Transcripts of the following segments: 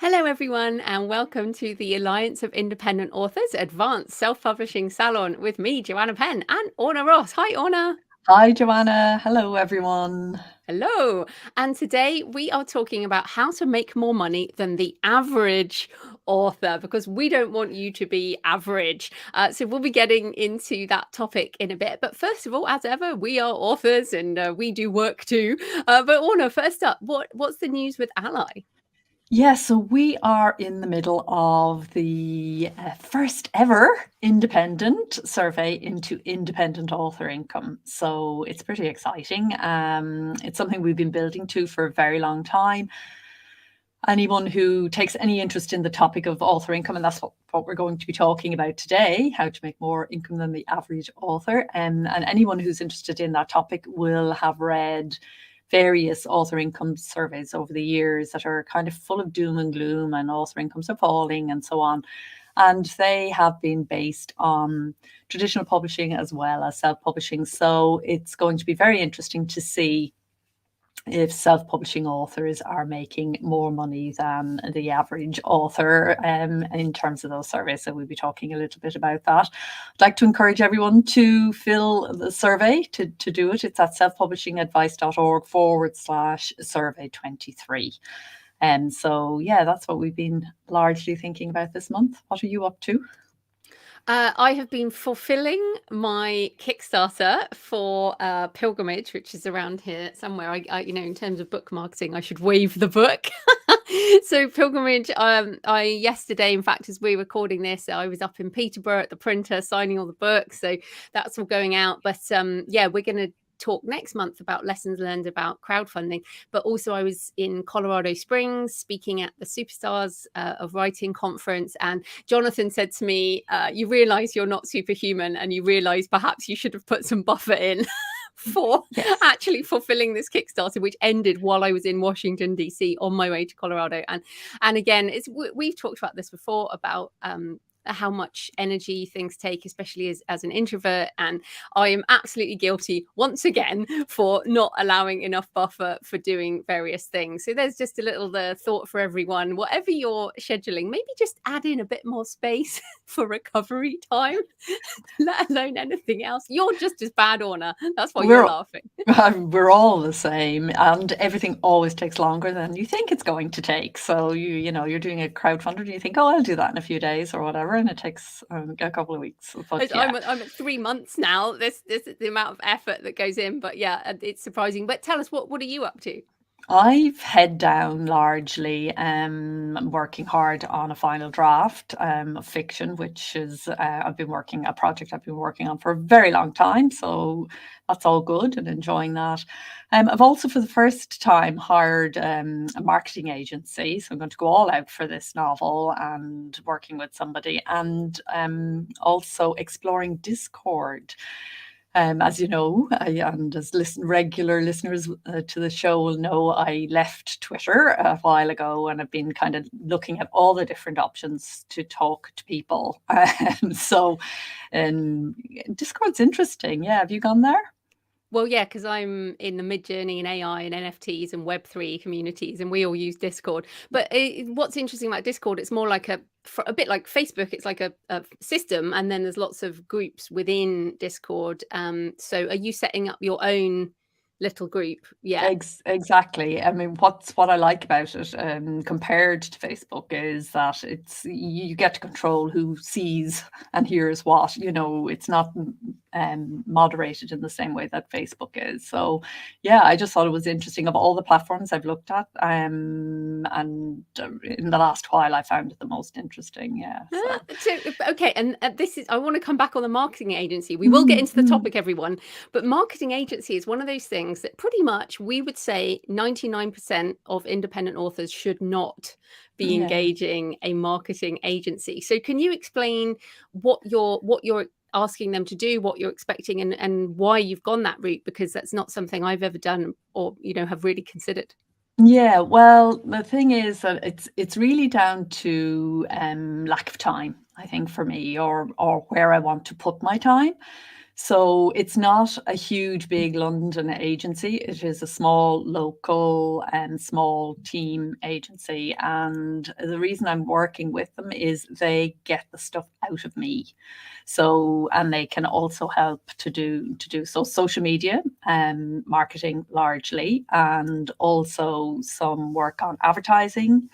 Hello, everyone, and welcome to the Alliance of Independent Authors Advanced Self-Publishing Salon with me, Joanna Penn, and Orna Ross. Hi, Orna. Hi, Joanna. Hello, everyone. Hello. And today we are talking about how to make more money than the average author, because we don't want you to be average. So we'll be getting into that topic in a bit. But first of all, as ever, we are authors and we do work too. But Orna, first up, what's the news with ALLi? Yeah, so we are in the middle of the first ever independent survey into independent author income. So it's pretty exciting. It's something we've been building to for a very long time. Anyone who takes any interest in the topic of author income, and that's what we're going to be talking about today, how to make more income than the average author. And anyone who's interested in that topic will have read various author income surveys over the years that are kind of full of doom and gloom and author incomes are falling and so on. And they have been based on traditional publishing as well as self-publishing. So it's going to be very interesting to see if self-publishing authors are making more money than the average author in terms of those surveys. So we'll be talking a little bit about that. I'd like to encourage everyone to fill the survey to do it. It's at selfpublishingadvice.org/survey23. And so, yeah, that's what we've been largely thinking about this month. What are you up to? I have been fulfilling my Kickstarter for Pilgrimage, which is around here somewhere. In terms of book marketing, I should wave the book. So Pilgrimage, I yesterday, in fact, as we're recording this, I was up in Peterborough at the printer signing all the books. So that's all going out. But yeah, we're going to talk next month about lessons learned about crowdfunding. But also I was in Colorado Springs speaking at the Superstars of Writing conference, and Jonathan said to me, you realize you're not superhuman and you realize perhaps you should have put some buffer in for actually fulfilling this Kickstarter, which ended while I was in Washington DC on my way to Colorado. And again, we've talked about this before about how much energy things take, especially as an introvert. And I am absolutely guilty once again for not allowing enough buffer for doing various things. So there's just a little thought for everyone. Whatever you're scheduling, maybe just add in a bit more space for recovery time, let alone anything else. You're just as bad, Orna. That's why you're laughing. We're all the same, and everything always takes longer than you think it's going to take. So you're doing a crowdfunder and you think, oh, I'll do that in a few days or whatever, and it takes a couple of weeks. But yeah. I'm at 3 months now. This is the amount of effort that goes in. But yeah, it's surprising. But tell us, what are you up to? I've head down largely. I'm working hard on a final draft of fiction, which is a project I've been working on for a very long time. So that's all good and enjoying that. I've also, for the first time, hired a marketing agency. So I'm going to go all out for this novel and working with somebody, and also exploring Discord. As you know, and as regular listeners to the show will know, I left Twitter a while ago and I've been kind of looking at all the different options to talk to people. So Discord's interesting. Yeah, have you gone there? Well, yeah, because I'm in the Midjourney and AI and NFTs and Web3 communities, and we all use Discord. But what's interesting about Discord, it's more like a bit like Facebook. It's like a system, and then there's lots of groups within Discord. So are you setting up your own little group? Yeah. Exactly. I mean, what I like about it, compared to Facebook, is that you get to control who sees and hears what. It's not moderated in the same way that Facebook is. So, yeah, I just thought it was interesting. Of all the platforms I've looked at, and in the last while, I found it the most interesting. Yeah. So okay, and I want to come back on the marketing agency. We will get into the topic, everyone, but marketing agency is one of those things that pretty much we would say 99% of independent authors should not be engaging a marketing agency. So can you explain what you're asking them to do, what you're expecting, and why you've gone that route? Because that's not something I've ever done or have really considered. Yeah, well, the thing is that it's really down to lack of time, I think, for me, or where I want to put my time. So it's not a huge, big London agency. It is a small, local and small team agency. And the reason I'm working with them is they get the stuff out of me. So, and they can also help to do so social media, marketing largely, and also some work on advertising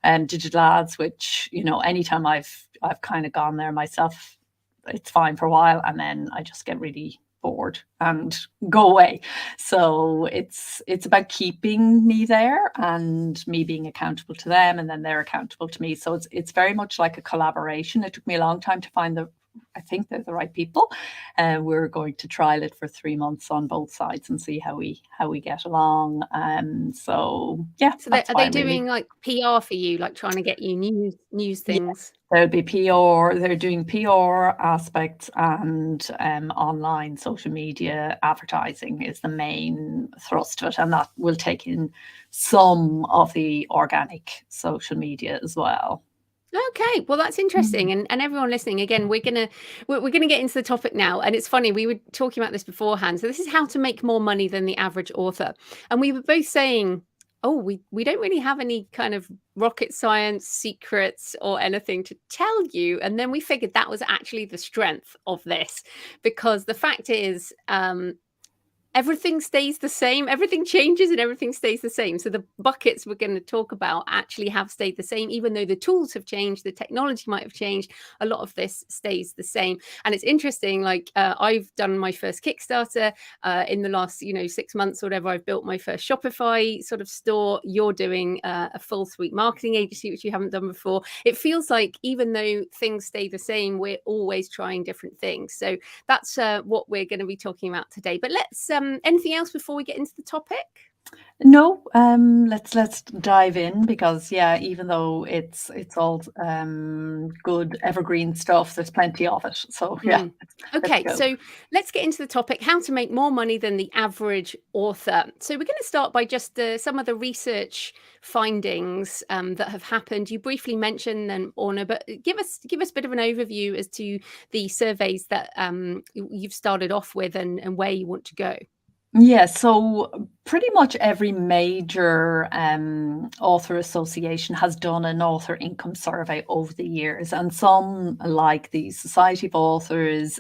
and digital ads, which, anytime I've kind of gone there myself, it's fine for a while, and then I just get really bored and go away. So it's about keeping me there and me being accountable to them, and then they're accountable to me. So it's very much like a collaboration. It took me a long time to find I think they're the right people. We're going to trial it for 3 months on both sides and see how we get along. So yeah, So that's are why they I really. doing like PR for you, like trying to get you news Yeah, things? there'll be PR. They're doing PR aspects, and online social media advertising is the main thrust of it, and that will take in some of the organic social media as well. Okay, well that's interesting, and everyone listening, again, we're gonna get into the topic now, and it's funny, we were talking about this beforehand. So this is how to make more money than the average author, and we were both saying, oh, we don't really have any kind of rocket science secrets or anything to tell you, and then we figured that was actually the strength of this, because the fact is, everything stays the same. Everything changes and everything stays the same. So the buckets we're going to talk about actually have stayed the same, even though the tools have changed, the technology might have changed. A lot of this stays the same. And it's interesting, like I've done my first Kickstarter in the last, 6 months or whatever. I've built my first Shopify sort of store. You're doing a full suite marketing agency, which you haven't done before. It feels like even though things stay the same, we're always trying different things. So that's what we're going to be talking about today. But let's anything else before we get into the topic? No, let's dive in, because even though it's all good evergreen stuff, there's plenty of it. So let's Okay, go. so let's get into the topic, how to make more money than the average author. So we're going to start by just some of the research findings that have happened. You briefly mentioned them, Orna, but give us a bit of an overview as to the surveys that you've started off with and where you want to go. Yeah, so pretty much every major author association has done an author income survey over the years, and some, like the Society of Authors,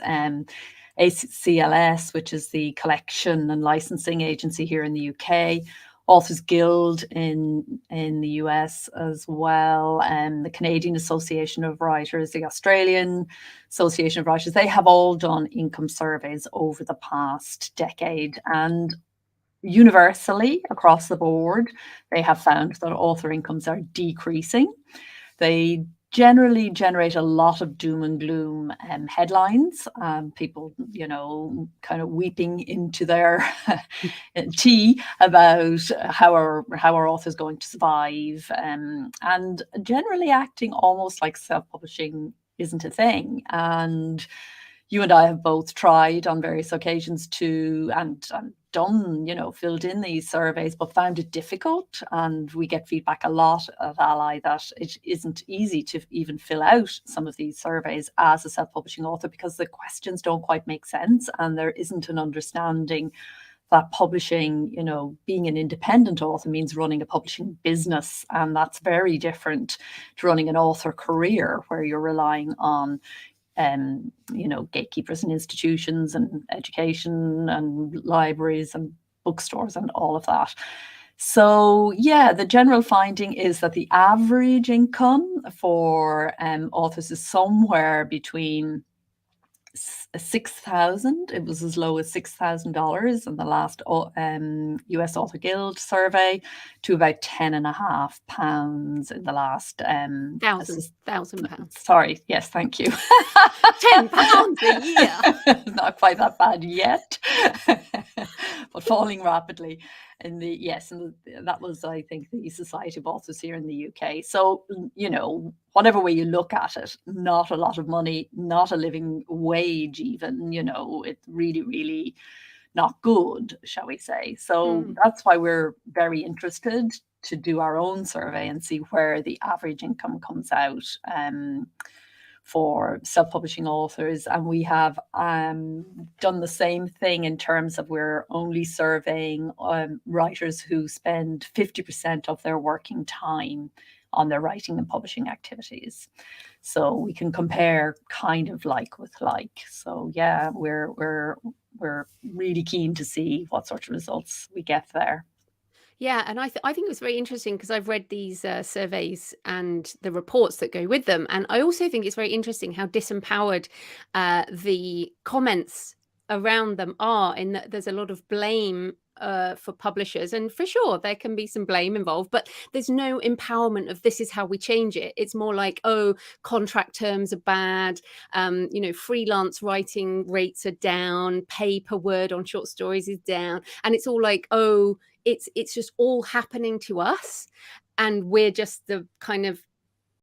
ACLS, which is the collection and licensing agency here in the UK, Authors Guild in the US as well, and the Canadian Association of Writers, the Australian Association of Writers, they have all done income surveys over the past decade, and universally across the board, they have found that author incomes are decreasing. They generally generate a lot of doom and gloom headlines. People, kind of weeping into their tea about how our author's going to survive, and generally acting almost like self-publishing isn't a thing. And you and I have both tried on various occasions to and done, filled in these surveys, but found it difficult. And we get feedback a lot at ALLi that it isn't easy to even fill out some of these surveys as a self-publishing author, because the questions don't quite make sense, and there isn't an understanding that publishing, being an independent author means running a publishing business. And that's very different to running an author career, where you're relying on gatekeepers and institutions and education and libraries and bookstores and all of that. So the general finding is that the average income for authors is somewhere between 6,000. It was as low as $6,000 in the last US Author Guild survey, to about £10.5 in the last £1,000. Sorry, yes, thank you. £10 a year. Not quite that bad yet, but falling rapidly. And that was, I think, the Society of Authors here in the UK. So, whatever way you look at it, not a lot of money, not a living wage even, it's really, really not good, shall we say. So that's why we're very interested to do our own survey and see where the average income comes out for self-publishing authors, and we have done the same thing in terms of we're only surveying writers who spend 50% of their working time on their writing and publishing activities. So we can compare kind of like with like. So yeah, we're really keen to see what sort of results we get there. Yeah, and I think it was very interesting because I've read these surveys and the reports that go with them, and I also think it's very interesting how disempowered the comments around them are, in that there's a lot of blame for publishers, and for sure there can be some blame involved, but there's no empowerment of this is how we change it. It's more like, oh, contract terms are bad, freelance writing rates are down, pay per word on short stories is down, and it's all like, oh, it's just all happening to us, and we're just the kind of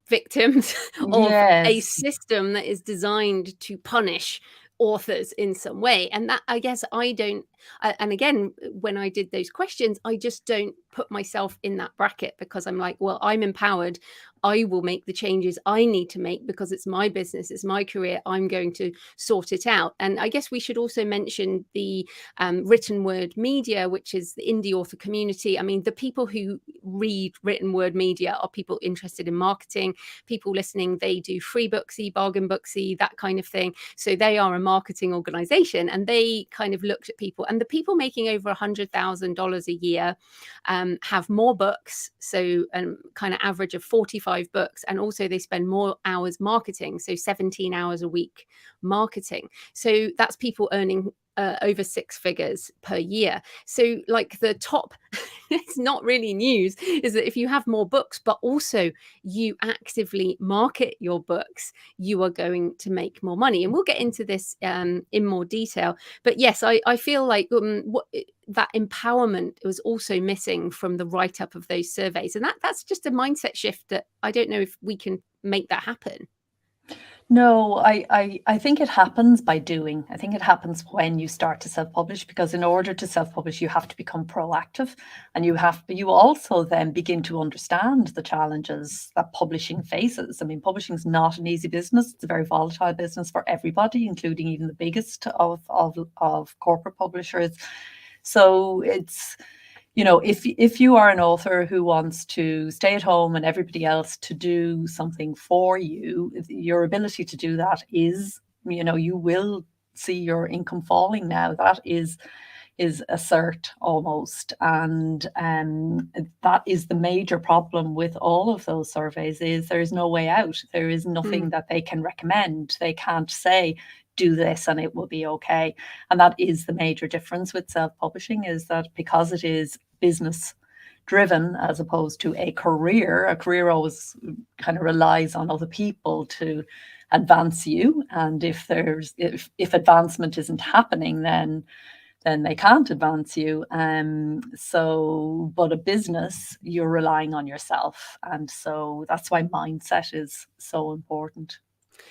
victims of a Yes. system that is designed to punish authors in some way. And that, I guess, I don't, and again, when I did those questions, I just don't put myself in that bracket, because I'm like, well, I'm empowered, I will make the changes I need to make because it's my business, it's my career, I'm going to sort it out. And I guess we should also mention the written word media, which is the indie author community. I mean, the people who read written word media are people interested in marketing. People listening, they do free booksy, bargain booksy, that kind of thing. So they are a marketing organization, and they kind of looked at people, and the people making over $100,000 a year have more books, so kind of average of 45 books, and also they spend more hours marketing, so 17 hours a week marketing. So that's people earning over 6 figures per year. So like the top, it's not really news, is that if you have more books, but also you actively market your books, you are going to make more money. And we'll get into this in more detail. But yes, I feel like that empowerment was also missing from the write-up of those surveys. And that's just a mindset shift that I don't know if we can make that happen. No, I think it happens by doing. I think it happens when you start to self-publish, because in order to self-publish, you have to become proactive, and you also then begin to understand the challenges that publishing faces. I mean, publishing is not an easy business. It's a very volatile business for everybody, including even the biggest of corporate publishers. So it's, if you are an author who wants to stay at home and everybody else to do something for you, your ability to do that is, you will see your income falling now. That is a cert almost. And that is the major problem with all of those surveys, is there is no way out. There is nothing that they can recommend. They can't say, do this and it will be okay. And that is the major difference with self-publishing, is that because it is business driven as opposed to a career always kind of relies on other people to advance you. And if advancement isn't happening, then they can't advance you. But a business, you're relying on yourself. And so that's why mindset is so important.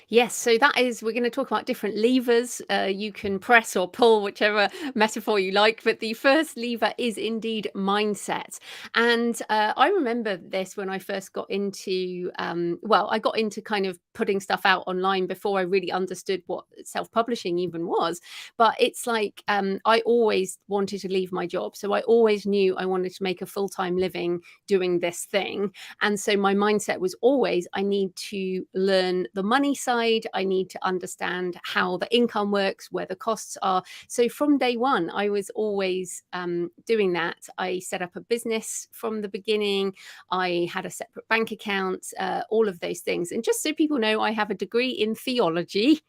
Yes, so we're going to talk about different levers you can press or pull, whichever metaphor you like. But the first lever is indeed mindset. And I remember this when I first got into, I got into kind of putting stuff out online before I really understood what self-publishing even was. But it's like I always wanted to leave my job. So I always knew I wanted to make a full-time living doing this thing. And so my mindset was always, I need to learn the money side. I need to understand how the income works, where the costs are. So from day one, I was always doing that. I set up a business from the beginning. I had a separate bank account, all of those things. And just so people know, I have a degree in theology.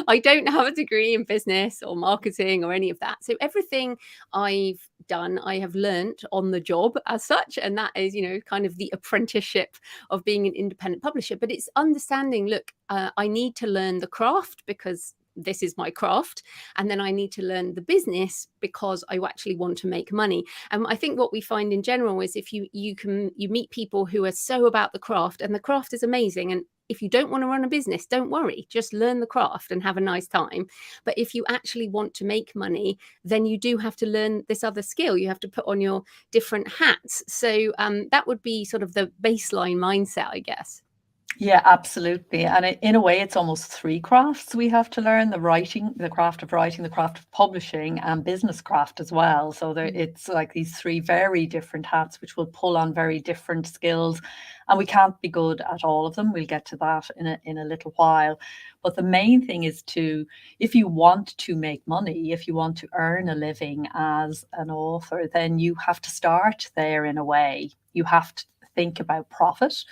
I don't have a degree in business or marketing or any of that. So everything I've done, I have learned on the job as such. And that is, kind of the apprenticeship of being an independent publisher. But it's understanding, look, I need to learn the craft because this is my craft. And then I need to learn the business because I actually want to make money. And I think what we find in general is if you meet people who are so about the craft, and the craft is amazing. And if you don't want to run a business, don't worry, just learn the craft and have a nice time. But if you actually want to make money, then you do have to learn this other skill. You have to put on your different hats. So that would be sort of the baseline mindset, I guess. Yeah, absolutely. And in a way, it's almost three crafts we have to learn: the writing, the craft of writing, the craft of publishing, and business craft as well. So there, Mm. it's like these three very different hats, which will pull on very different skills. And we can't be good at all of them. We'll get to that in a little while. But the main thing is to, if you want to make money, if you want to earn a living as an author, then you have to start there in a way. You have to think about profit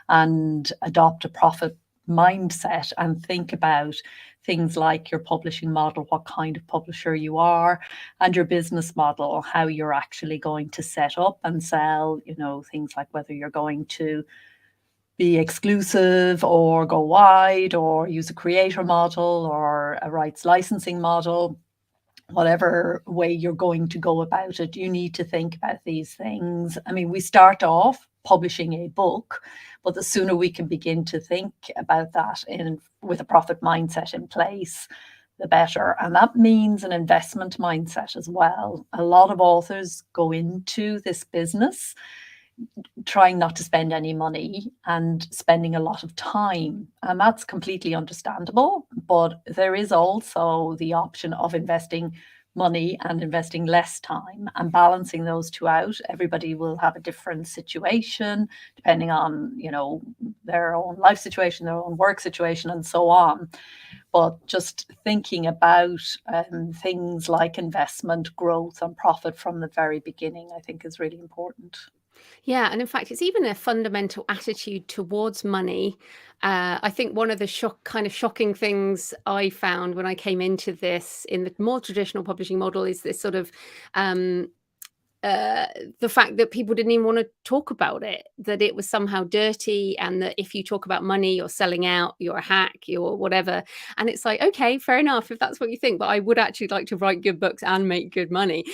and adopt a profit mindset and think about things like your publishing model, what kind of publisher you are, and your business model, how you're actually going to set up and sell, things like whether you're going to be exclusive or go wide or use a creator model or a rights licensing model. Whatever way you're going to go about it, you need to think about these things. I mean, we start off publishing a book, but the sooner we can begin to think about that with a profit mindset in place, the better. And that means an investment mindset as well. A lot of authors go into this business trying not to spend any money and spending a lot of time. And that's completely understandable. But there is also the option of investing money and investing less time and balancing those two out. Everybody will have a different situation depending on, their own life situation, their own work situation, and so on. But just thinking about things like investment, growth, and profit from the very beginning, I think is really important. Yeah, and in fact, it's even a fundamental attitude towards money. I think one of the kind of shocking things I found when I came into this in the more traditional publishing model is this sort of um, the fact that people didn't even want to talk about it, that it was somehow dirty, and that if you talk about money, you're selling out, you're a hack, you're whatever. And it's like, okay, fair enough if that's what you think, but I would actually like to write good books and make good money.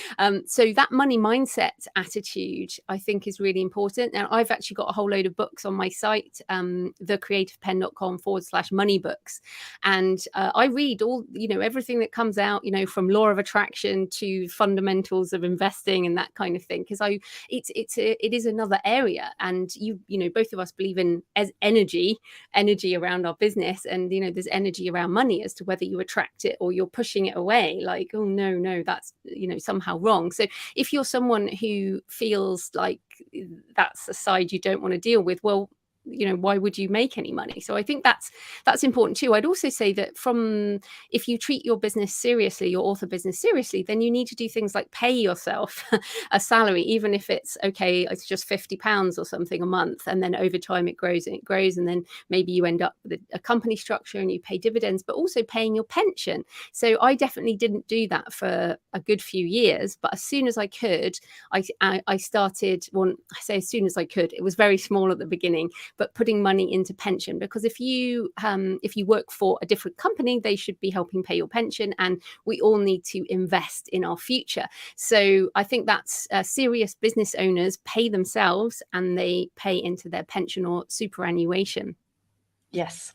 So that money mindset attitude, I think, is really important. Now, I've actually got a whole load of books on my site, thecreativepenn.com/money books. And I read all, everything that comes out, from law of attraction to fundamentals of investing and that kind of thing, because it is another area. And both of us believe in as energy around our business, and there's energy around money as to whether you attract it or you're pushing it away, like, oh no, that's somehow wrong. So if you're someone who feels like that's a side you don't want to deal with, well, why would you make any money? So I think that's important too. I'd also say that if you treat your business seriously, your author business seriously, then you need to do things like pay yourself a salary, even if it's just £50 or something a month, and then over time it grows and it grows, and then maybe you end up with a company structure and you pay dividends, but also paying your pension. So I definitely didn't do that for a good few years, but as soon as I could, I started. Well, I say as soon as I could. It was very small at the beginning, but putting money into pension, because if you work for a different company, they should be helping pay your pension, and we all need to invest in our future. So I think that's serious business owners pay themselves and they pay into their pension or superannuation. Yes.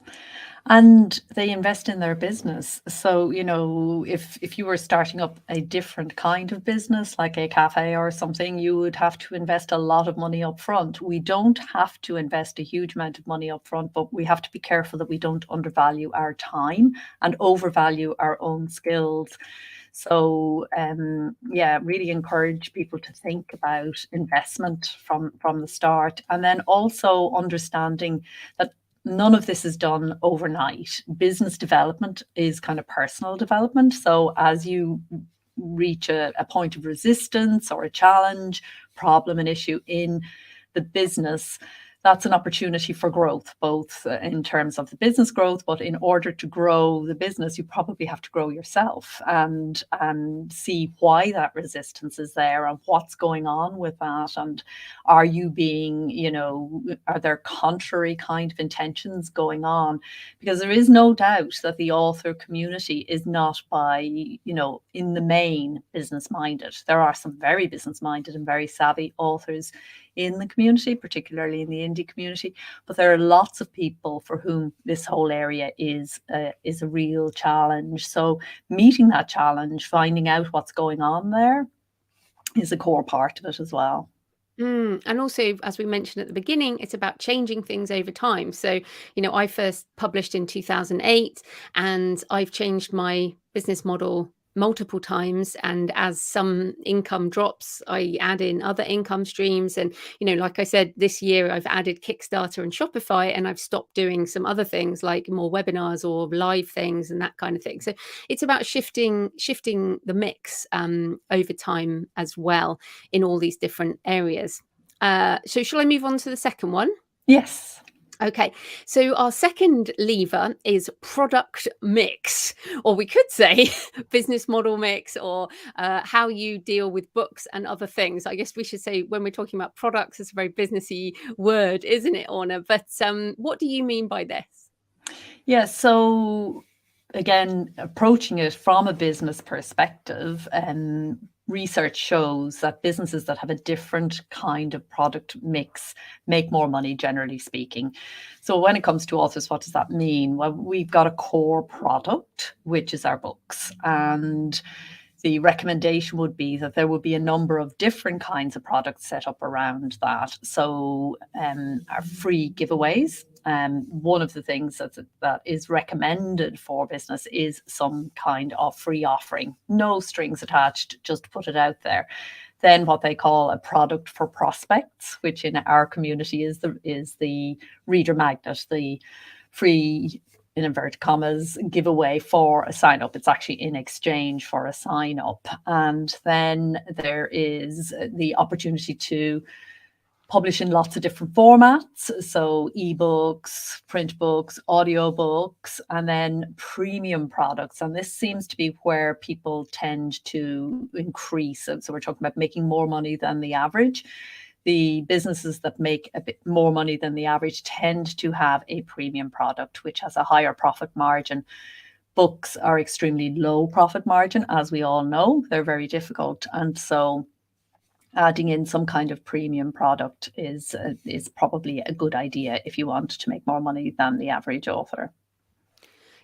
And they invest in their business. So, if you were starting up a different kind of business, like a cafe or something, you would have to invest a lot of money up front. We don't have to invest a huge amount of money up front, but we have to be careful that we don't undervalue our time and overvalue our own skills. So, yeah, really encourage people to think about investment from the start, and then also understanding that none of this is done overnight. Business development is kind of personal development. So as you reach a point of resistance or a challenge, problem, an issue in the business, that's an opportunity for growth, both in terms of the business growth, but in order to grow the business, you probably have to grow yourself and see why that resistance is there and what's going on with that. And are you being, are there contrary kind of intentions going on? Because there is no doubt that the author community is not by, in the main business minded. There are some very business minded and very savvy authors in the community, particularly in the indie community. But there are lots of people for whom this whole area is a real challenge. So meeting that challenge, finding out what's going on there, is a core part of it as well. And also, as we mentioned at the beginning, it's about changing things over time. So, I first published in 2008, and I've changed my business model multiple times. And as some income drops, I add in other income streams. And, like I said, this year I've added Kickstarter and Shopify, and I've stopped doing some other things like more webinars or live things and that kind of thing. So it's about shifting the mix over time as well in all these different areas. So shall I move on to the second one? Yes. Okay, so our second lever is product mix, or we could say business model mix, or how you deal with books and other things. I guess we should say when we're talking about products, it's a very businessy word, isn't it, Orna? But what do you mean by this? Yeah, so again, approaching it from a business perspective, research shows that businesses that have a different kind of product mix make more money, generally speaking. So when it comes to authors, what does that mean? Well, we've got a core product, which is our books. And the recommendation would be that there would be a number of different kinds of products set up around that. So our free giveaways. One of the things that is recommended for business is some kind of free offering, no strings attached, just put it out there. Then what they call a product for prospects, which in our community is the reader magnet, the free, in inverted commas, giveaway for a sign up. It's actually in exchange for a sign up. And then there is the opportunity to publish in lots of different formats. So ebooks, print books, audiobooks, and then premium products. And this seems to be where people tend to increase. So we're talking about making more money than the average. The businesses that make a bit more money than the average tend to have a premium product, which has a higher profit margin. Books are extremely low profit margin, as we all know. They're very difficult. And so adding in some kind of premium product is probably a good idea if you want to make more money than the average author.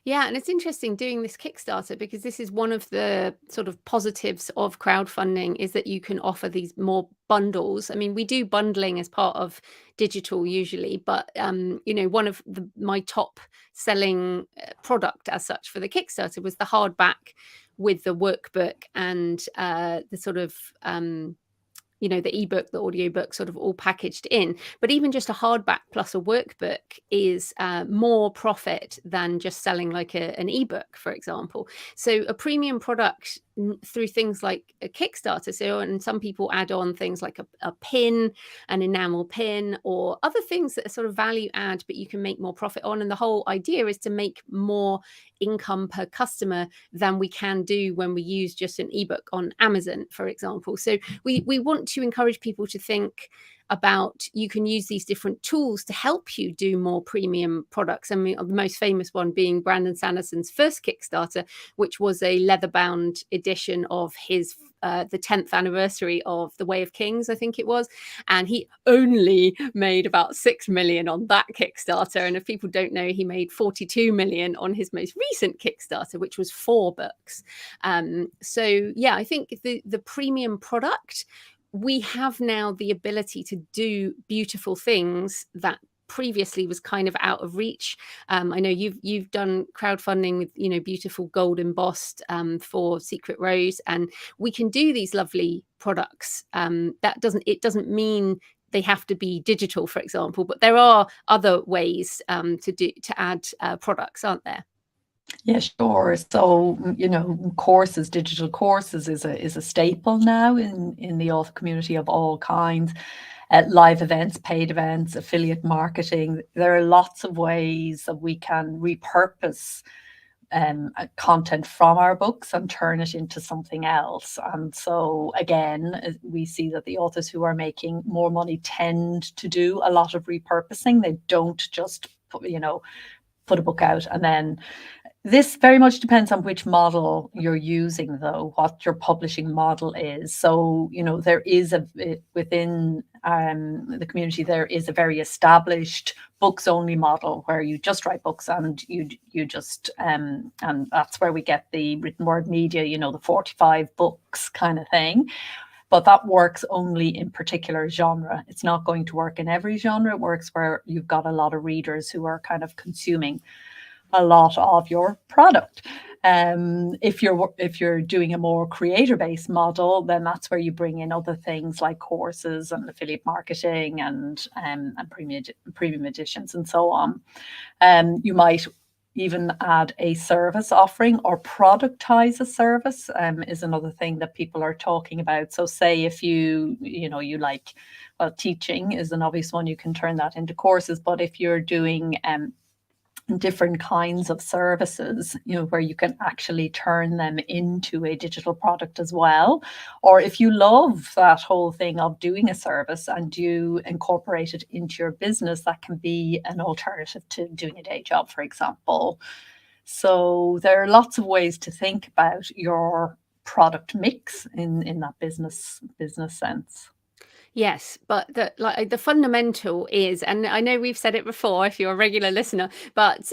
Yeah, and it's interesting doing this Kickstarter, because this is one of the sort of positives of crowdfunding, is that you can offer these more bundles. I mean, we do bundling as part of digital usually, but one of my top selling product as such for the Kickstarter was the hardback with the workbook and the sort of the ebook, the audiobook, sort of all packaged in. But even just a hardback plus a workbook is more profit than just selling like an ebook, for example. So a premium product through things like a Kickstarter. So, and some people add on things like a pin, an enamel pin, or other things that are sort of value add, but you can make more profit on. And the whole idea is to make more income per customer than we can do when we use just an ebook on Amazon, for example. So we want to encourage people to think about, you can use these different tools to help you do more premium products. I mean, the most famous one being Brandon Sanderson's first Kickstarter, which was a leather-bound edition of his the 10th anniversary of The Way of Kings, I think it was. And he only made about 6 million on that Kickstarter. And if people don't know, he made 42 million on his most recent Kickstarter, which was 4 books. So yeah, I think the premium product, we have now the ability to do beautiful things that previously was kind of out of reach. I know you've done crowdfunding with beautiful gold embossed for Secret Rose, and we can do these lovely products. It doesn't mean they have to be digital, for example, but there are other ways to add products, aren't there? Yeah, sure. So, courses, digital courses is a staple now in the author community of all kinds. Live events, paid events, affiliate marketing. There are lots of ways that we can repurpose content from our books and turn it into something else. And so again, we see that the authors who are making more money tend to do a lot of repurposing. They don't just put a book out and then. This very much depends on which model you're using, though, what your publishing model is. So, there is within the community, there is a very established books only model where you just write books and you just, and that's where we get the written word media, the 45 books kind of thing. but that works only in particular genre. It's not going to work in every genre. It works where you've got a lot of readers who are kind of consuming a lot of your product. If you're doing a more creator-based model, then that's where you bring in other things like courses and affiliate marketing and premium editions and so on. You might even add a service offering or productize a service, is another thing that people are talking about. So say if you like, well, teaching is an obvious one, you can turn that into courses. But if you're doing different kinds of services, where you can actually turn them into a digital product as well. Or if you love that whole thing of doing a service and you incorporate it into your business, that can be an alternative to doing a day job, for example. So there are lots of ways to think about your product mix in that business sense. Yes, but the fundamental is, and I know we've said it before if you're a regular listener, but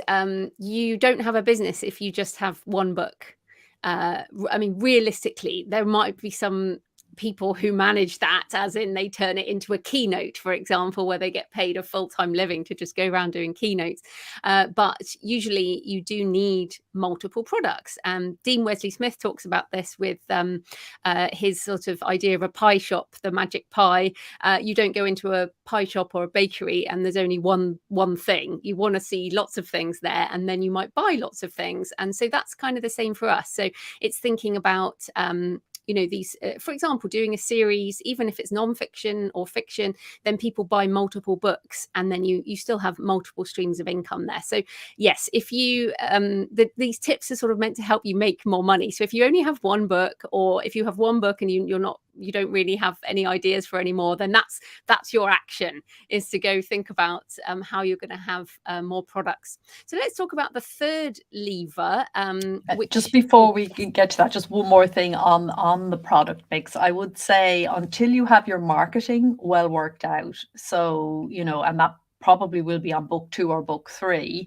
you don't have a business if you just have one book. I mean, realistically, there might be some people who manage that, as in they turn it into a keynote, for example, where they get paid a full-time living to just go around doing keynotes. But usually you do need multiple products. Dean Wesley Smith talks about this with his sort of idea of a pie shop, the magic pie. You don't go into a pie shop or a bakery and there's only one thing. You want to see lots of things there, and then you might buy lots of things. And so that's kind of the same for us. So it's thinking about these, for example, doing a series, even if it's non-fiction or fiction, then people buy multiple books, and then you still have multiple streams of income there. So yes, if you these tips are sort of meant to help you make more money. So if you only have one book, or if you have one book and you don't really have any ideas for any more, then that's your action, is to go think about how you're going to have more products. So let's talk about the third lever. Just before we get to that, just one more thing on the product mix. I would say until you have your marketing well worked out, so and that probably will be on book 2 or book 3.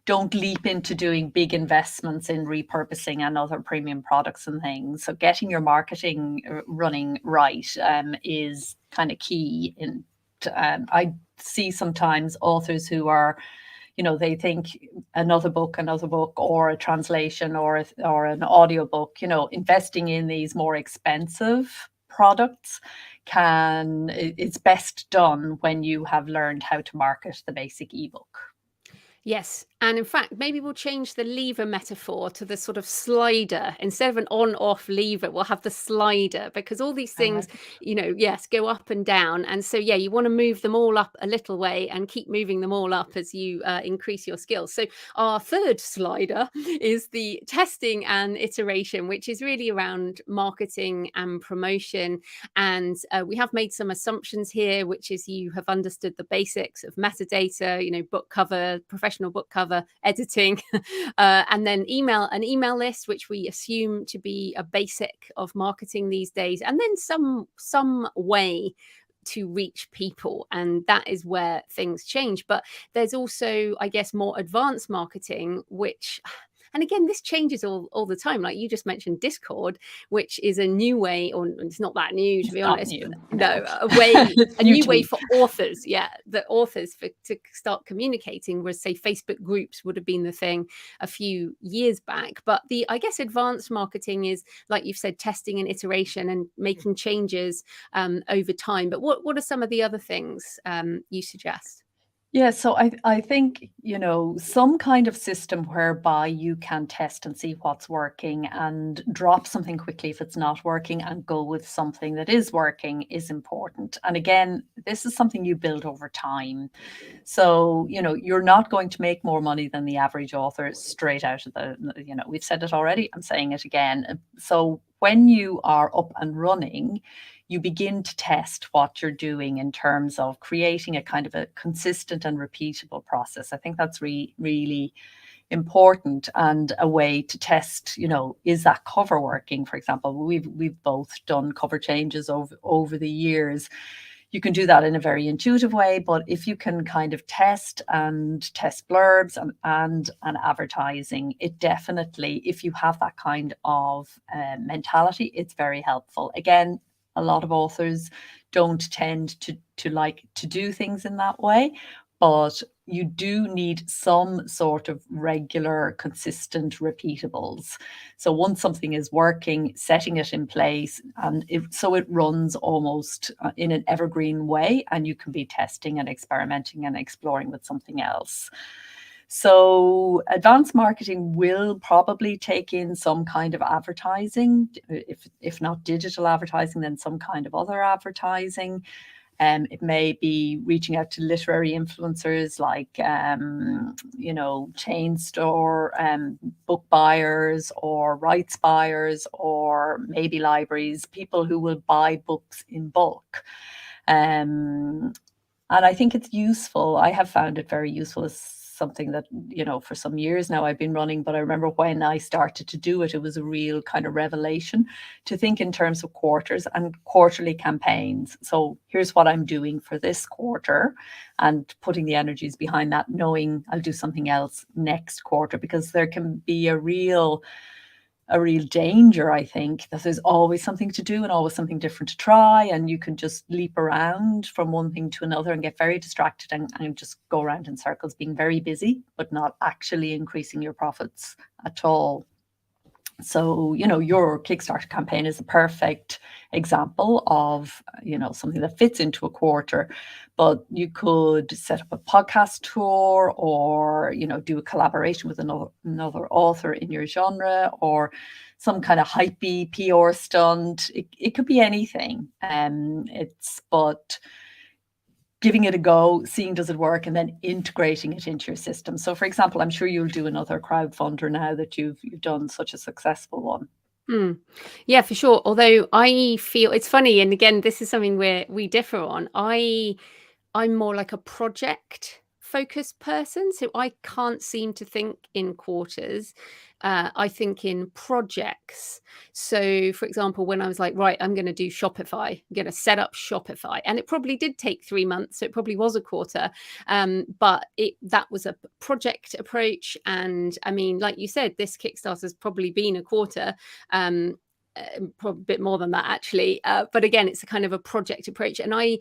Don't leap into doing big investments in repurposing and other premium products and things. So getting your marketing running right is kind of key. I see sometimes authors who are, they think another book, or a translation, or an audiobook, investing in these more expensive products it's best done when you have learned how to market the basic ebook. Yes. And in fact, maybe we'll change the lever metaphor to the sort of slider. Instead of an on-off lever, we'll have the slider, because all these things, yes, go up and down. And so, yeah, you want to move them all up a little way and keep moving them all up as you increase your skills. So our third slider is the testing and iteration, which is really around marketing and promotion. And we have made some assumptions here, which is you have understood the basics of metadata, book cover, professional book cover, editing, and then an email list, which we assume to be a basic of marketing these days, and then some way to reach people. And that is where things change. But there's also, I guess, more advanced marketing, which, and again, this changes all the time. Like you just mentioned Discord, which is a new way, or it's not that new, to be honest. No, a new way for authors. Yeah, the authors to start communicating, whereas say Facebook groups would have been the thing a few years back. But I guess advanced marketing is, like you've said, testing and iteration and making changes over time. But what are some of the other things you suggest? Yeah, so I think, some kind of system whereby you can test and see what's working and drop something quickly if it's not working and go with something that is working is important. And again, this is something you build over time. So, you're not going to make more money than the average author straight out of we've said it already, I'm saying it again. So when you are up and running, you begin to test what you're doing in terms of creating a kind of a consistent and repeatable process. I think that's really important, and a way to test, is that cover working? For example, we've both done cover changes over the years. You can do that in a very intuitive way, but if you can kind of test blurbs and advertising, it definitely, if you have that kind of mentality, it's very helpful. Again, a lot of authors don't tend to like to do things in that way, but you do need some sort of regular, consistent repeatables. So once something is working, setting it in place, and so it runs almost in an evergreen way, and you can be testing and experimenting and exploring with something else. So advanced marketing will probably take in some kind of advertising, if not digital advertising, then some kind of other advertising. It may be reaching out to literary influencers like, chain store book buyers or rights buyers, or maybe libraries, people who will buy books in bulk. And I think it's useful. I have found it very useful as something that, for some years now I've been running, but I remember when I started to do it, it was a real kind of revelation to think in terms of quarters and quarterly campaigns. So here's what I'm doing for this quarter, and putting the energies behind that, knowing I'll do something else next quarter, because there can be a real danger, I think, that there's always something to do and always something different to try, and you can just leap around from one thing to another and get very distracted and just go around in circles, being very busy but not actually increasing your profits at all. So, your Kickstarter campaign is a perfect example of, something that fits into a quarter. But you could set up a podcast tour, or, do a collaboration with another author in your genre, or some kind of hypey PR stunt. It could be anything. But giving it a go, seeing does it work, and then integrating it into your system. So, for example, I'm sure you'll do another crowdfunder now that you've done such a successful one. Yeah, for sure. Although I feel it's funny, and again, this is something where we differ on. I'm more like a project focused person, so I can't seem to think in quarters. I think in projects. So, for example, when I was like, right, I'm going to do Shopify, I'm going to set up Shopify, and it probably did take 3 months, so it probably was a quarter. But that was a project approach, and I mean, like you said, this Kickstarter has probably been a quarter. Probably a bit more than that, actually. But again, it's a kind of a project approach, and I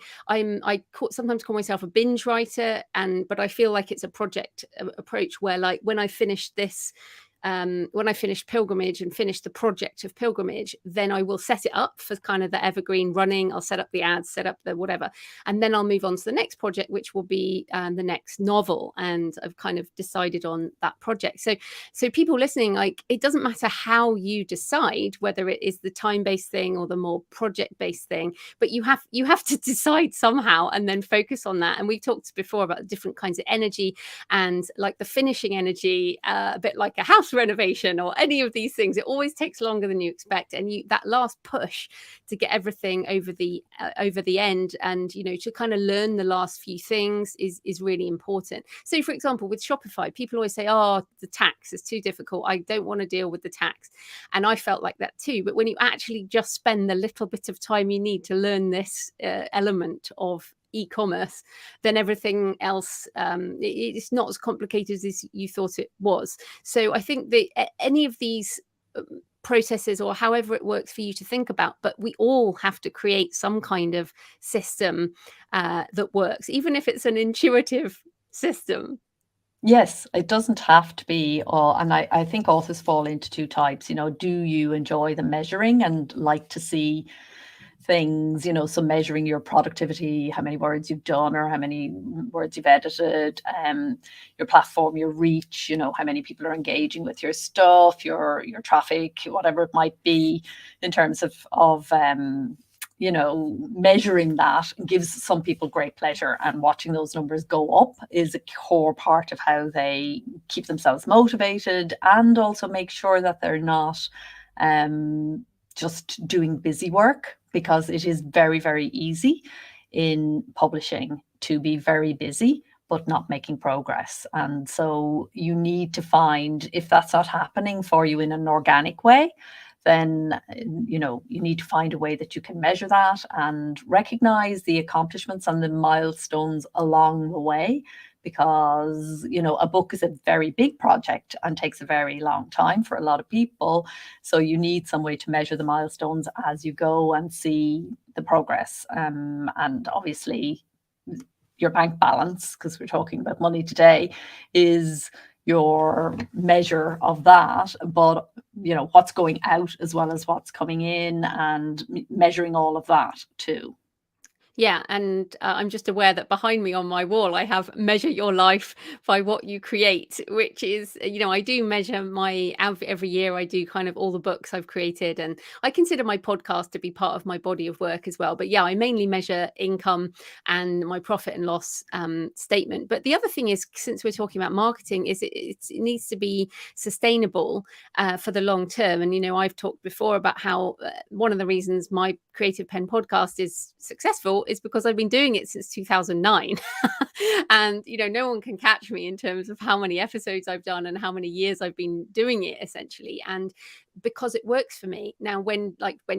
sometimes call myself a binge writer, but I feel like it's a project approach where, like, when I finished this. When I finished Pilgrimage and finished the project of Pilgrimage, then I will set it up for kind of the evergreen running. I'll set up the ads, set up the whatever, and then I'll move on to the next project, which will be the next novel. And I've kind of decided on that project. So people listening, like, it doesn't matter how you decide whether it is the time-based thing or the more project-based thing, but you have to decide somehow and then focus on that. And we talked before about different kinds of energy, and like the finishing energy, a bit like a house renovation or any of these things, it always takes longer than you expect, and that last push to get everything over the end, and to kind of learn the last few things is really important. So, for example, with Shopify, people always say, oh, the tax is too difficult, I don't want to deal with the tax. And I felt like that too. But when you actually just spend the little bit of time you need to learn this element of e-commerce, then everything else, it's not as complicated as you thought it was. So I think that any of these processes, or however it works for you to think about, but we all have to create some kind of system that works, even if it's an intuitive system. Yes, it doesn't have to be, and I think authors fall into two types. Do you enjoy the measuring and like to see things, so measuring your productivity, how many words you've done or how many words you've edited, your platform, your reach, how many people are engaging with your stuff, your traffic, whatever it might be, in terms of measuring that gives some people great pleasure, and watching those numbers go up is a core part of how they keep themselves motivated, and also make sure that they're not just doing busy work, because it is very, very easy in publishing to be very busy but not making progress. And so you need to find, if that's not happening for you in an organic way, then you need to find a way that you can measure that and recognize the accomplishments and the milestones along the way, because, you know, a book is a very big project and takes a very long time for a lot of people. So you need some way to measure the milestones as you go and see the progress. And obviously your bank balance, because we're talking about money today, is your measure of that. But, you know, what's going out as well as what's coming in, and measuring all of that too. Yeah, and I'm just aware that behind me on my wall, I have measure your life by what you create, which is, you know, I do measure my every year. I do kind of all the books I've created, and I consider my podcast to be part of my body of work as well. But yeah, I mainly measure income and my profit and loss statement. But the other thing is, since we're talking about marketing, is it needs to be sustainable for the long term. And, you know, I've talked before about how one of the reasons my Creative Penn podcast is successful is because I've been doing it since 2009. And, you know, no one can catch me in terms of how many episodes I've done and how many years I've been doing it, essentially. And because it works for me. Now, when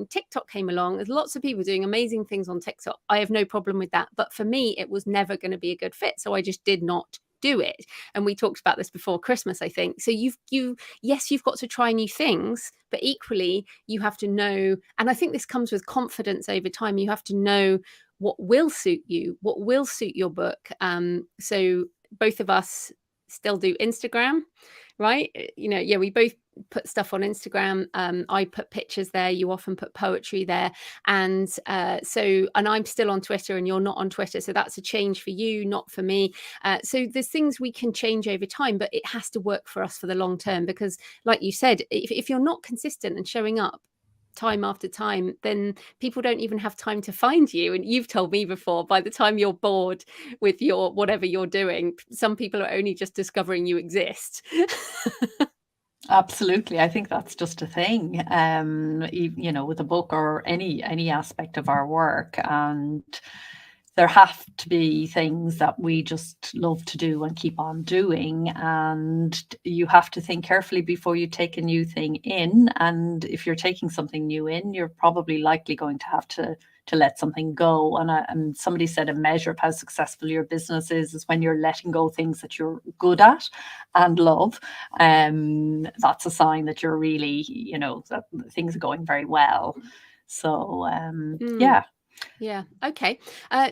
TikTok came along, there's lots of people doing amazing things on TikTok. I have no problem with that. But for me, it was never going to be a good fit. So I just did not do it. And we talked about this before Christmas, I think. So you've got to try new things, but equally you have to know, and I think this comes with confidence over time, you have to know what will suit you, what will suit your book. So both of us still do Instagram, right? You know, yeah, we both put stuff on Instagram. I put pictures there. You often put poetry there. And and I'm still on Twitter and you're not on Twitter. So that's a change for you, not for me. So there's things we can change over time, but it has to work for us for the long term, because like you said, if you're not consistent and showing up time after time, then people don't even have time to find you. And you've told me before, by the time you're bored with your whatever you're doing, some people are only just discovering you exist. Absolutely. I think that's just a thing, you know, with a book or any aspect of our work. And there have to be things that we just love to do and keep on doing. And you have to think carefully before you take a new thing in. And if you're taking something new in, you're probably likely going to have to let something go. And somebody said a measure of how successful your business is when you're letting go things that you're good at and love. That's a sign that you're really, you know, that things are going very well. So yeah. Yeah. Okay.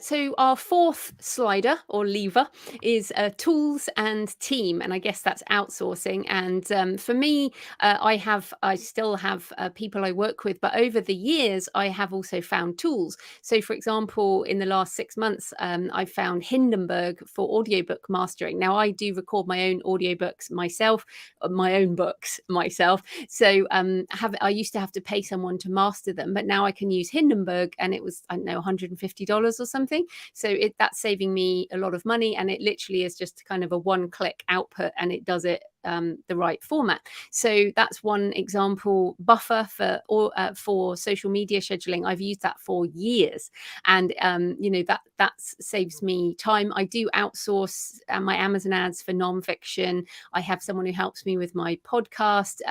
So our fourth slider or lever is tools and team, and I guess that's outsourcing. And for me, I still have people I work with, but over the years, I have also found tools. So, for example, in the last 6 months, I found Hindenburg for audiobook mastering. Now, I do record my own audiobooks myself, my own books myself. So, I used to have to pay someone to master them, but now I can use Hindenburg, and it was, I don't know, $150 or something. So that's saving me a lot of money, and it literally is just kind of a one-click output, and it does it the right format. So that's one example. Buffer for social media scheduling, I've used that for years, and you know, that saves me time. I do outsource my Amazon ads for nonfiction. I have someone who helps me with my podcast.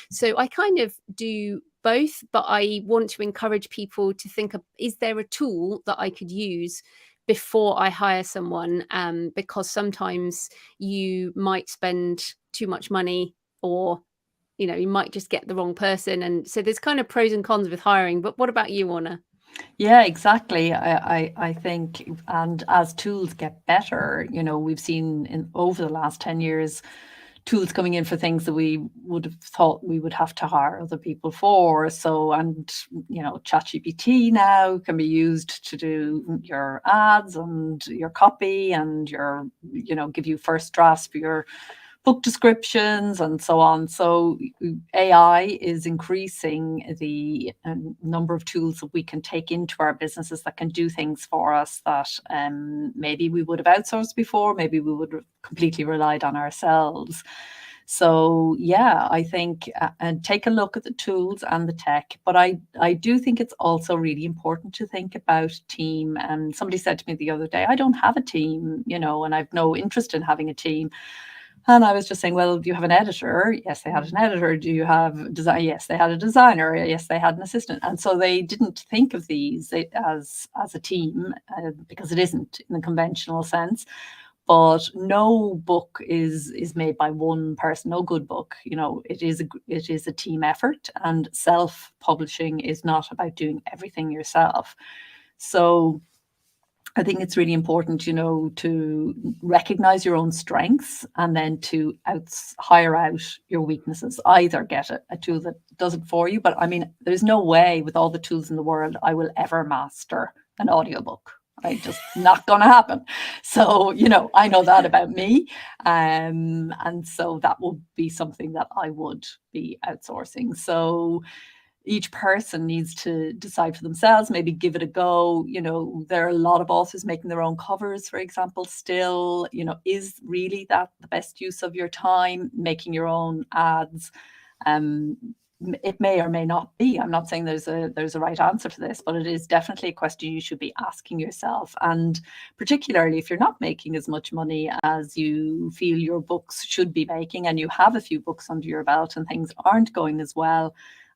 So I kind of do both, but I want to encourage people to think of, is there a tool that I could use before I hire someone? Because sometimes you might spend too much money, or, you know, you might just get the wrong person. And so there's kind of pros and cons with hiring. But what about you, Orna? Yeah, exactly. I think, and as tools get better, you know, we've seen over the last 10 years, tools coming in for things that we would have thought we would have to hire other people for. So, and, you know, ChatGPT now can be used to do your ads and your copy and your, you know, give you first drafts for your book descriptions and so on. So AI is increasing the number of tools that we can take into our businesses that can do things for us that maybe we would have outsourced before, maybe we would have completely relied on ourselves. So yeah, I think and take a look at the tools and the tech, but I do think it's also really important to think about team. And somebody said to me the other day, I don't have a team, you know, and I've no interest in having a team. And I was just saying, well, do you have an editor? Yes, they had an editor. Do you have design? Yes, they had a designer. Yes, they had an assistant. And so they didn't think of these as a team because it isn't in the conventional sense. But no book is made by one person. No good book, it is a team effort, and self-publishing is not about doing everything yourself. So I think it's really important, to recognize your own strengths and then to hire out your weaknesses. Either get a tool that does it for you, but I mean, there's no way with all the tools in the world I will ever master an audiobook. Right, just not going to happen. So, I know that about me. And so that will be something that I would be outsourcing. So each person needs to decide for themselves, maybe give it a go. There are a lot of authors making their own covers, for example, still. Is really that the best use of your time, making your own ads? It may or may not be. I'm not saying there's a right answer to this, but it is definitely a question you should be asking yourself. And particularly if you're not making as much money as you feel your books should be making, and you have a few books under your belt and things aren't going as well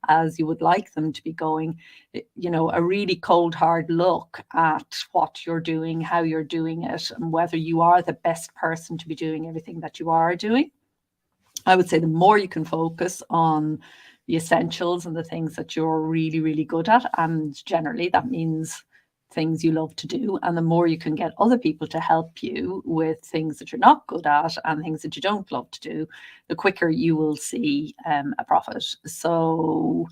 as you would like them to be going, a really cold, hard look at what you're doing, how you're doing it, and whether you are the best person to be doing everything that you are doing. I would say the more you can focus on the essentials and the things that you're really, really good at, and generally that means things you love to do, and the more you can get other people to help you with things that you're not good at and things that you don't love to do, the quicker you will see a profit. So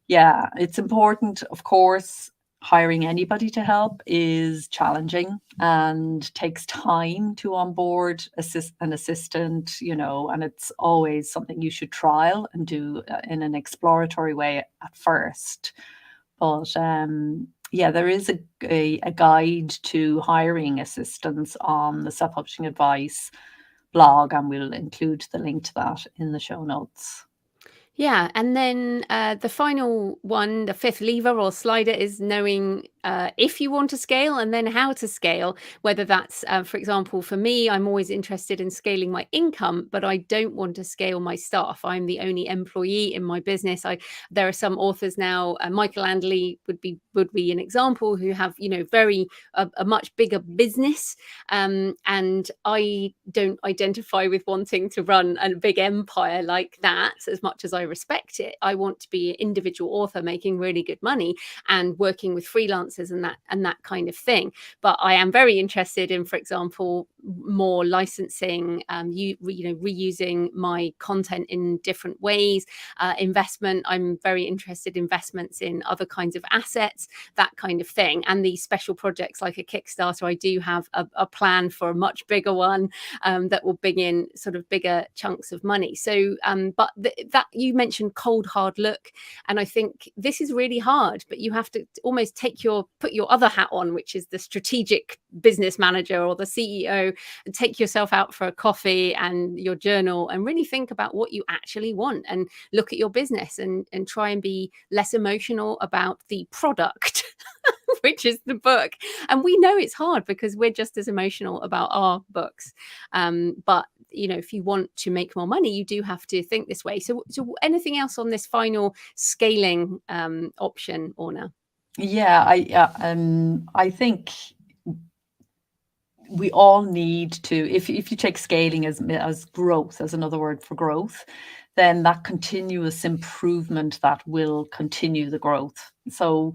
yeah, it's important. Of course, hiring anybody to help is challenging and takes time to onboard an assistant, and it's always something you should trial and do in an exploratory way at first. But yeah, there is a guide to hiring assistants on the Self-Publishing Advice blog, and we'll include the link to that in the show notes. Yeah, and then the final one, the fifth lever or slider, is knowing if you want to scale and then how to scale. Whether that's, for example, for me, I'm always interested in scaling my income, but I don't want to scale my staff. I'm the only employee in my business. There are some authors now, Michael ALLi would be an example, who have a much bigger business, and I don't identify with wanting to run a big empire like that as much as I respect it. I want to be an individual author making really good money and working with freelancers and that kind of thing. But I am very interested in, for example, more licensing, reusing my content in different ways, investment. I'm very interested in investments in other kinds of assets, that kind of thing. And these special projects like a Kickstarter, I do have a plan for a much bigger one that will bring in sort of bigger chunks of money. So, but that you mentioned cold, hard look. And I think this is really hard, but you have to almost put your other hat on, which is the strategic business manager or the CEO, and take yourself out for a coffee and your journal and really think about what you actually want and look at your business and try and be less emotional about the product, which is the book. And we know it's hard because we're just as emotional about our books. But if you want to make more money, you do have to think this way. So anything else on this final scaling option, Orna? Yeah, I think we all need to, if you take scaling as growth, as another word for growth, then that continuous improvement that will continue the growth. So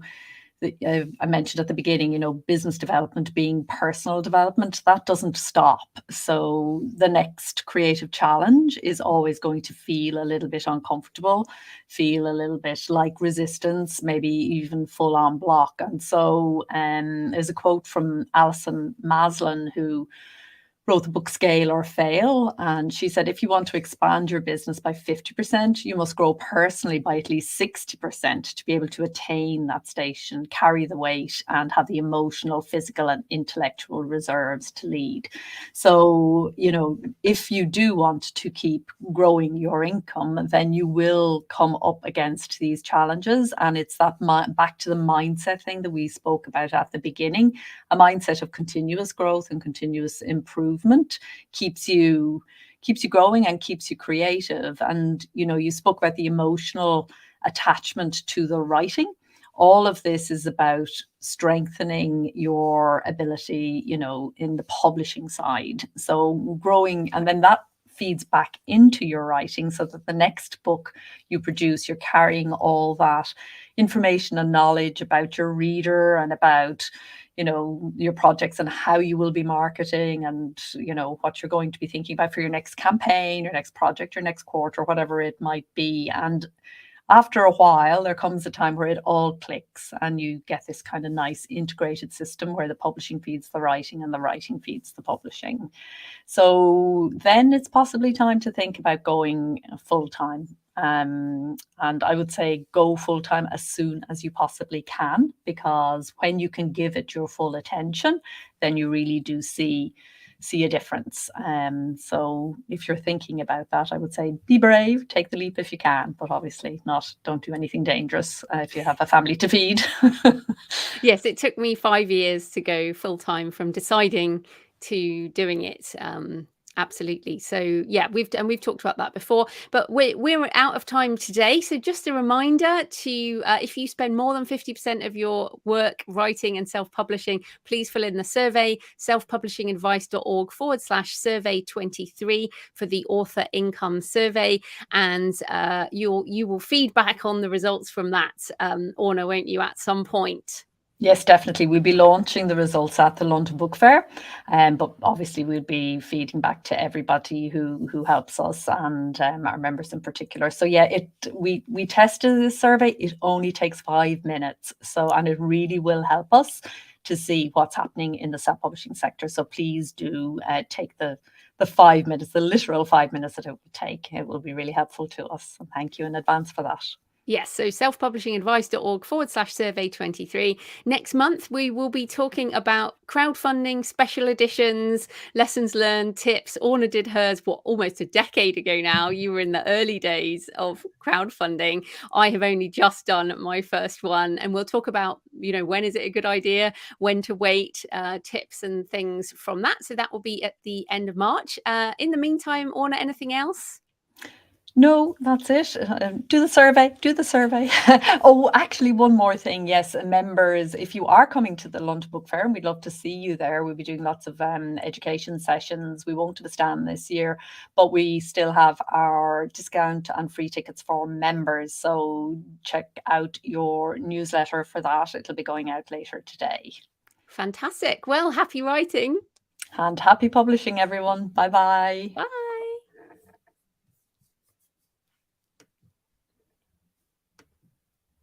I mentioned at the beginning, business development being personal development, that doesn't stop. So the next creative challenge is always going to feel a little bit uncomfortable, feel a little bit like resistance, maybe even full on block. And so there's a quote from Alison Maslin, who wrote the book Scale or Fail. And she said, if you want to expand your business by 50%, you must grow personally by at least 60% to be able to attain that station, carry the weight, and have the emotional, physical, and intellectual reserves to lead. So, if you do want to keep growing your income, then you will come up against these challenges. And it's that back to the mindset thing that we spoke about at the beginning. A mindset of continuous growth and continuous improvement keeps you growing and keeps you creative. And you spoke about the emotional attachment to the writing. all of this is about strengthening your ability, in the publishing side. So growing, and then that feeds back into your writing, so that the next book you produce, you're carrying all that information and knowledge about your reader and about your projects and how you will be marketing, and what you're going to be thinking about for your next campaign, your next project, your next quarter, whatever it might be. And after a while, there comes a time where it all clicks and you get this kind of nice integrated system where the publishing feeds the writing and the writing feeds the publishing. So then it's possibly time to think about going full time. And I would say go full time as soon as you possibly can, because when you can give it your full attention, then you really do see a difference. So if you're thinking about that, I would say be brave, take the leap if you can, but obviously don't do anything dangerous if you have a family to feed. Yes, it took me 5 years to go full time from deciding to doing it. Absolutely. So yeah, we've talked about that before, but we're out of time today. So just a reminder to if you spend more than 50% of your work writing and self-publishing, please fill in the survey, selfpublishingadvice.org/survey23 for the author income survey, and you will feed back on the results from that, Orna, won't you, at some point? Yes, definitely. We'll be launching the results at the London Book Fair, but obviously we'll be feeding back to everybody who helps us, and our members in particular. So yeah, we tested this survey. It only takes 5 minutes, and it really will help us to see what's happening in the self-publishing sector. So please do take the 5 minutes, the literal 5 minutes that it will take. It will be really helpful to us. And thank you in advance for that. Yes, so selfpublishingadvice.org/survey23. Next month, we will be talking about crowdfunding, special editions, lessons learned, tips. Orna did hers, almost a decade ago now. You were in the early days of crowdfunding. I have only just done my first one, and we'll talk about, when is it a good idea, when to wait, tips and things from that. So that will be at the end of March. In the meantime, Orna, anything else? No, that's it. Do the survey. Oh, actually, one more thing. Yes, members, if you are coming to the London Book Fair, and we'd love to see you there. We'll be doing lots of education sessions. We won't have a stand this year, but we still have our discount and free tickets for members. So check out your newsletter for that. It'll be going out later today. Fantastic. Well, happy writing. And happy publishing, everyone. Bye-bye. Bye.